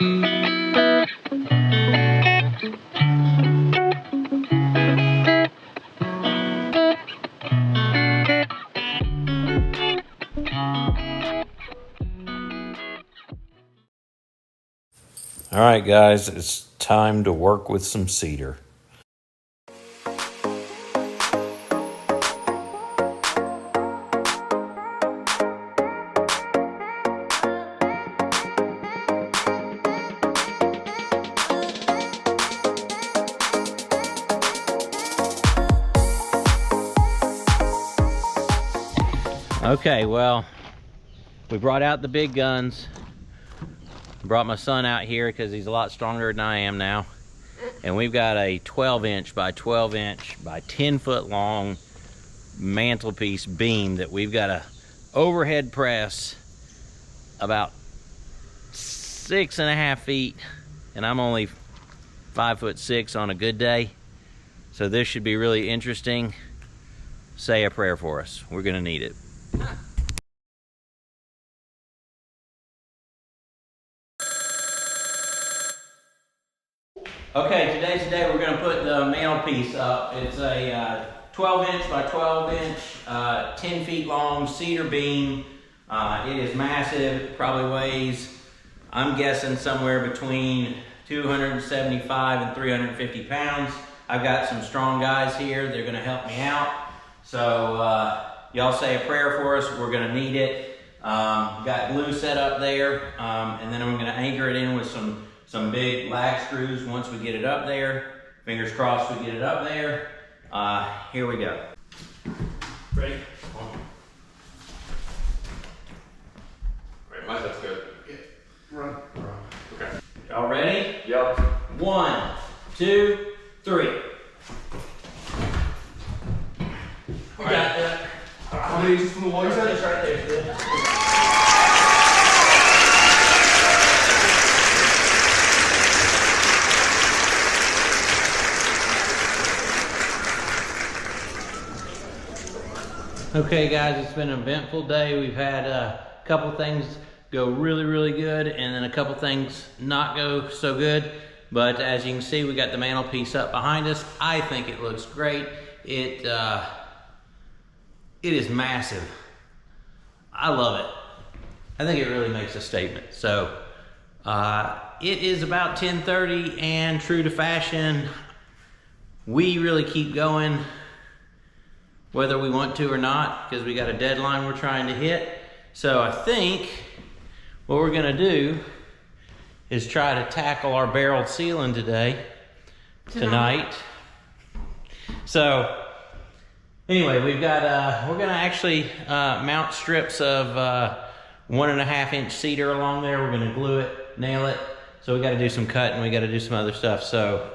All right, guys, it's time to work with some cedar. Okay, well, we brought out the big guns. Brought my son out here because he's a lot stronger than I am now. And we've got a 12-inch by 12-inch by 10-foot long mantelpiece beam that we've got to overhead press about 6.5 feet. And I'm only 5'6" on a good day. So this should be really interesting. Say a prayer for us. We're gonna need it. Okay, today's the day we're going to put the mantelpiece up. It's a 12-inch by 12-inch, 10 feet long cedar beam. It is massive. It probably weighs, I'm guessing, somewhere between 275 and 350 pounds. I've got some strong guys here. They're going to help me out. So y'all say a prayer for us. We're going to need it. Got glue set up there, and then I'm going to anchor it in with some big lag screws once we get it up there. Fingers crossed we get it up there. Here we go. Ready? Right, my that's good. Yeah. Run. Okay. Y'all ready? Yep. 1, 2, 3. We got that. How many inches from the wall you said? It's right there. Okay guys, it's been an eventful day. We've had a couple things go really, really good and then a couple things not go so good. But as you can see, we got the mantelpiece up behind us. I think it looks great. It is massive. I love it. I think it really makes a statement. So it is about 10:30 and true to fashion, we really keep going whether we want to or not, because we got a deadline we're trying to hit. So I think what we're gonna do is try to tackle our barreled ceiling tonight. So anyway, we've got, we're gonna actually mount strips of 1.5 inch cedar along there. We're gonna glue it, nail it. So we gotta do some cutting, we gotta do some other stuff. So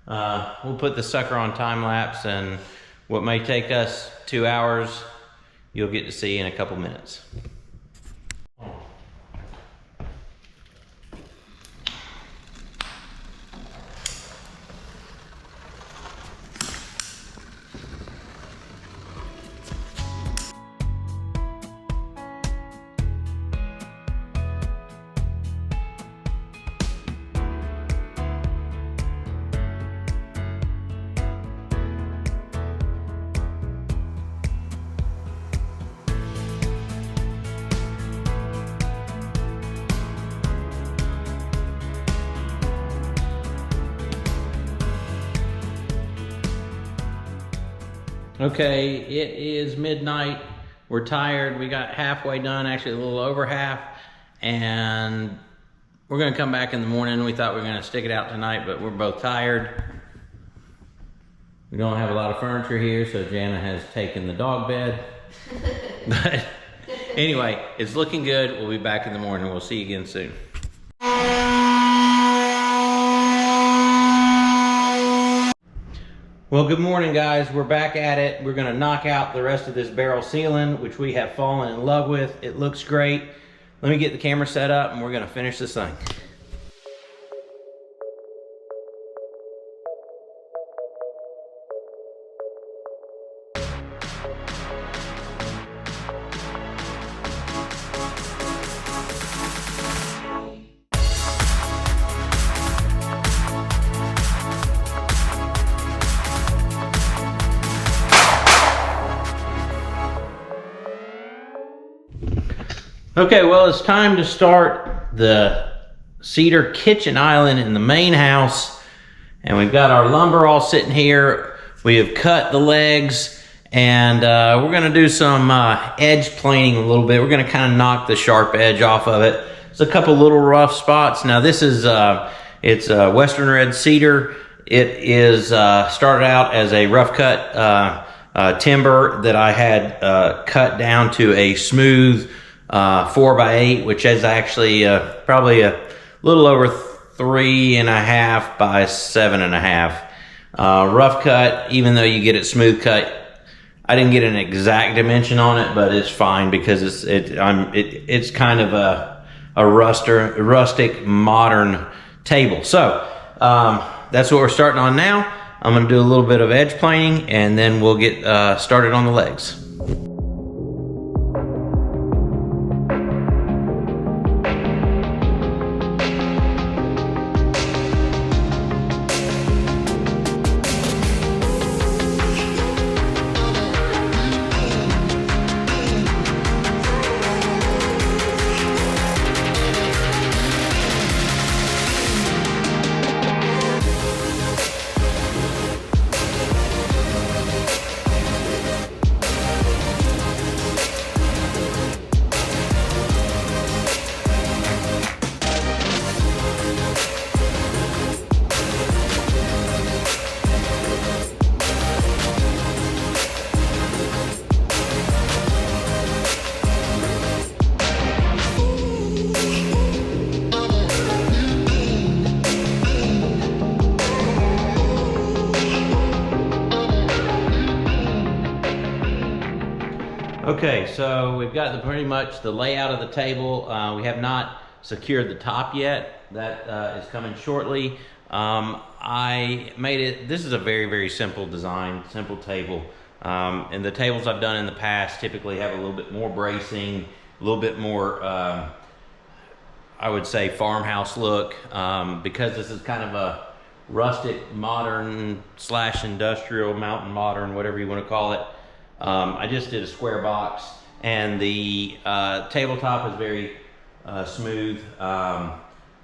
we'll put the sucker on time lapse, and what may take us 2 hours, you'll get to see in a couple minutes. Okay, it is midnight. We're tired. We got halfway done, actually a little over half, and we're gonna come back in the morning. We thought we were gonna stick it out tonight, but we're both tired. We don't have a lot of furniture here, so Jana has taken the dog bed. But anyway, it's looking good. We'll be back in the morning. We'll see you again soon. Well, good morning, guys. We're back at it. We're gonna knock out the rest of this barrel ceiling, which we have fallen in love with. It looks great. Let me get the camera set up and we're gonna finish this thing. Okay, well, it's time to start the cedar kitchen island in the main house. And we've got our lumber all sitting here. We have cut the legs, and we're gonna do some edge planing a little bit. We're gonna kind of knock the sharp edge off of it. There's a couple little rough spots. Now this is, it's Western red cedar. It is started out as a rough cut timber that I had cut down to a smooth 4x8, which is actually probably a little over 3.5 by 7.5. Rough cut, even though you get it smooth cut. I didn't get an exact dimension on it, but it's fine because it's kind of a rustic modern table. So that's what we're starting on now. I'm going to do a little bit of edge planing, and then we'll get started on the legs. Okay, so we've got pretty much the layout of the table. We have not secured the top yet. That is coming shortly. I made it, this is a very, very simple design, simple table. And the tables I've done in the past typically have a little bit more bracing, a little bit more, I would say, farmhouse look. Because this is kind of a rustic, modern / industrial, mountain modern, whatever you want to call it. I just did a square box, and the tabletop is very smooth.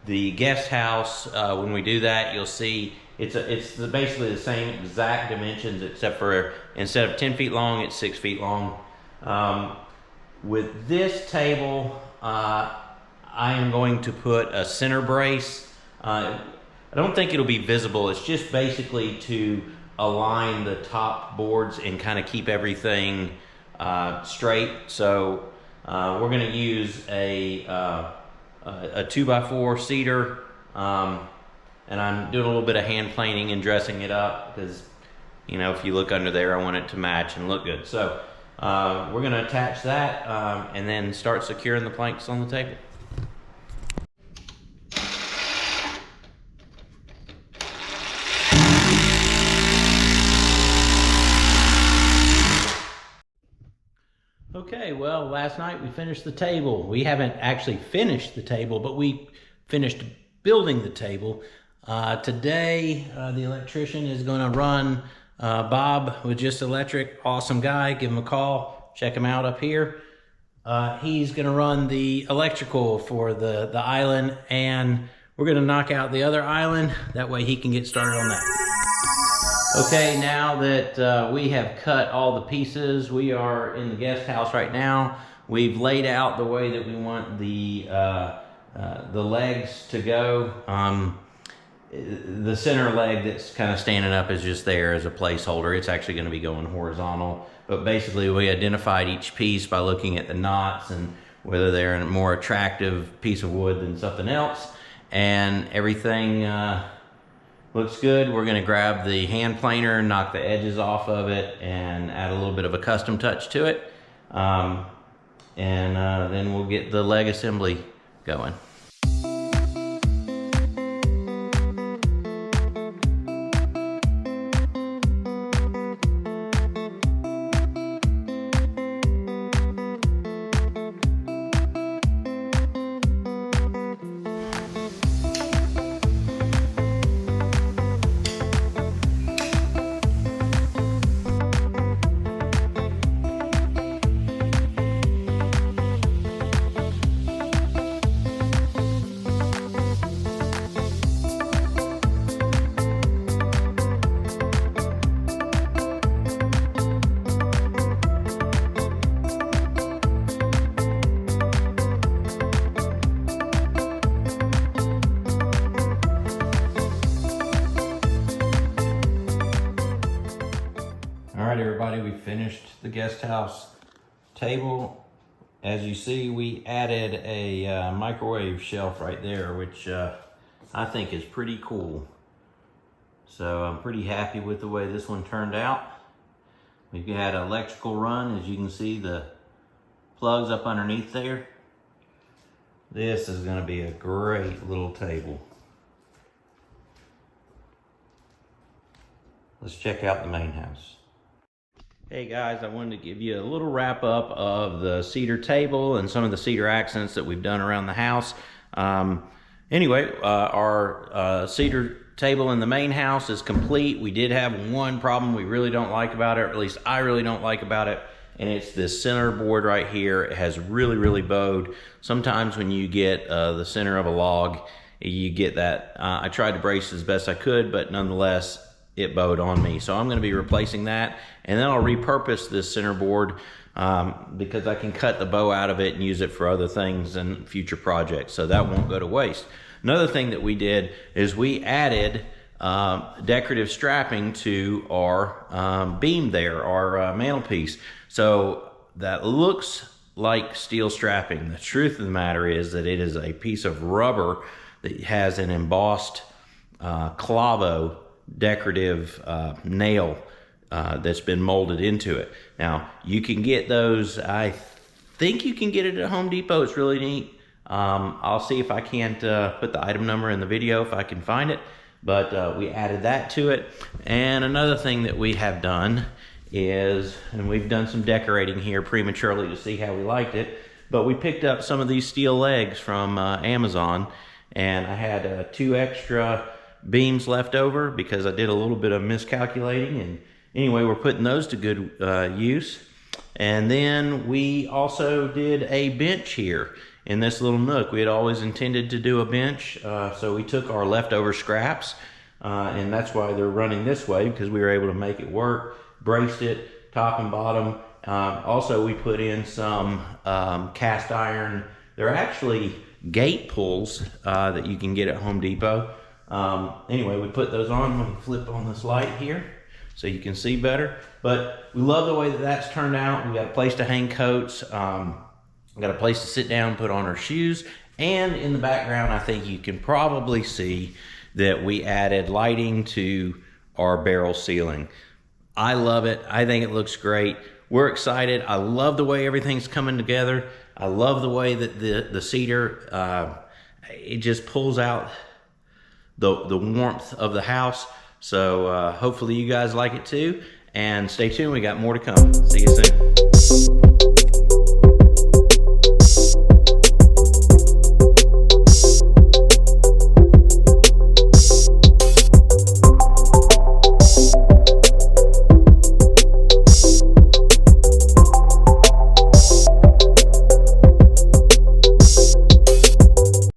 The guest house, when we do that, you'll see it's basically the same exact dimensions, except for instead of 10 feet long, it's 6 feet long. With this table, I am going to put a center brace. I don't think it'll be visible. It's just basically to align the top boards and kind of keep everything straight. So we're going to use a 2x4 cedar, and I'm doing a little bit of hand planing and dressing it up because, you know, if you look under there, I want it to match and look good. So we're going to attach that and then start securing the planks on the table. Okay, well, last night we finished the table. We haven't actually finished the table, but we finished building the table. Today, the electrician is going to run Bob with Just Electric. Awesome guy. Give him a call. Check him out up here. He's going to run the electrical for the island, and we're going to knock out the other island. That way he can get started on that. Okay, now that we have cut all the pieces, we are in the guest house right now. We've laid out the way that we want the legs to go. The center leg that's kind of standing up is just there as a placeholder. It's actually going to be going horizontal. But basically, we identified each piece by looking at the knots and whether they're a more attractive piece of wood than something else. And everything looks good. We're going to grab the hand planer, knock the edges off of it, and add a little bit of a custom touch to it. Then we'll get the leg assembly going. the guest house table. As you see, we added a microwave shelf right there, which I think is pretty cool. So I'm pretty happy with the way this one turned out. We've had an electrical run, as you can see the plugs up underneath there. This is going to be a great little table. Let's check out the main house. Hey guys, I wanted to give you a little wrap up of the cedar table and some of the cedar accents that we've done around the house. Anyway, our cedar table in the main house is complete. We did have one problem we really don't like about it, or at least I really don't like about it, and it's this center board right here. It has really bowed. Sometimes when you get the center of a log, you get that. I tried to brace as best I could, but nonetheless, it bowed on me. So I'm going to be replacing that, and then I'll repurpose this center board because I can cut the bow out of it and use it for other things and future projects, so that won't go to waste. Another thing that we did is we added decorative strapping to our beam there, our mantelpiece. So that looks like steel strapping. The truth of the matter is that it is a piece of rubber that has an embossed clavo decorative nail that's been molded into it. Now you can get those, I think you can get it at Home Depot. It's really neat. I'll see if I can't put the item number in the video if I can find it, but we added that to it. And another thing that we have done is, and we've done some decorating here prematurely to see how we liked it, but we picked up some of these steel legs from Amazon, and I had 2 extra beams left over because I did a little bit of miscalculating, and anyway, we're putting those to good use. And then we also did a bench here in this little nook. We had always intended to do a bench, so we took our leftover scraps, and that's why they're running this way, because we were able to make it work, braced it top and bottom. Also, we put in some cast iron. They're actually gate pulls that you can get at Home Depot. Anyway, we put those on. We can flip on this light here so you can see better. But we love the way that that's turned out. We got a place to hang coats. We got a place to sit down, put on our shoes. And in the background, I think you can probably see that we added lighting to our barrel ceiling. I love it. I think it looks great. We're excited. I love the way everything's coming together. I love the way that the cedar, it just pulls out the warmth of the house. So hopefully you guys like it too, and stay tuned, we got more to come. See you soon.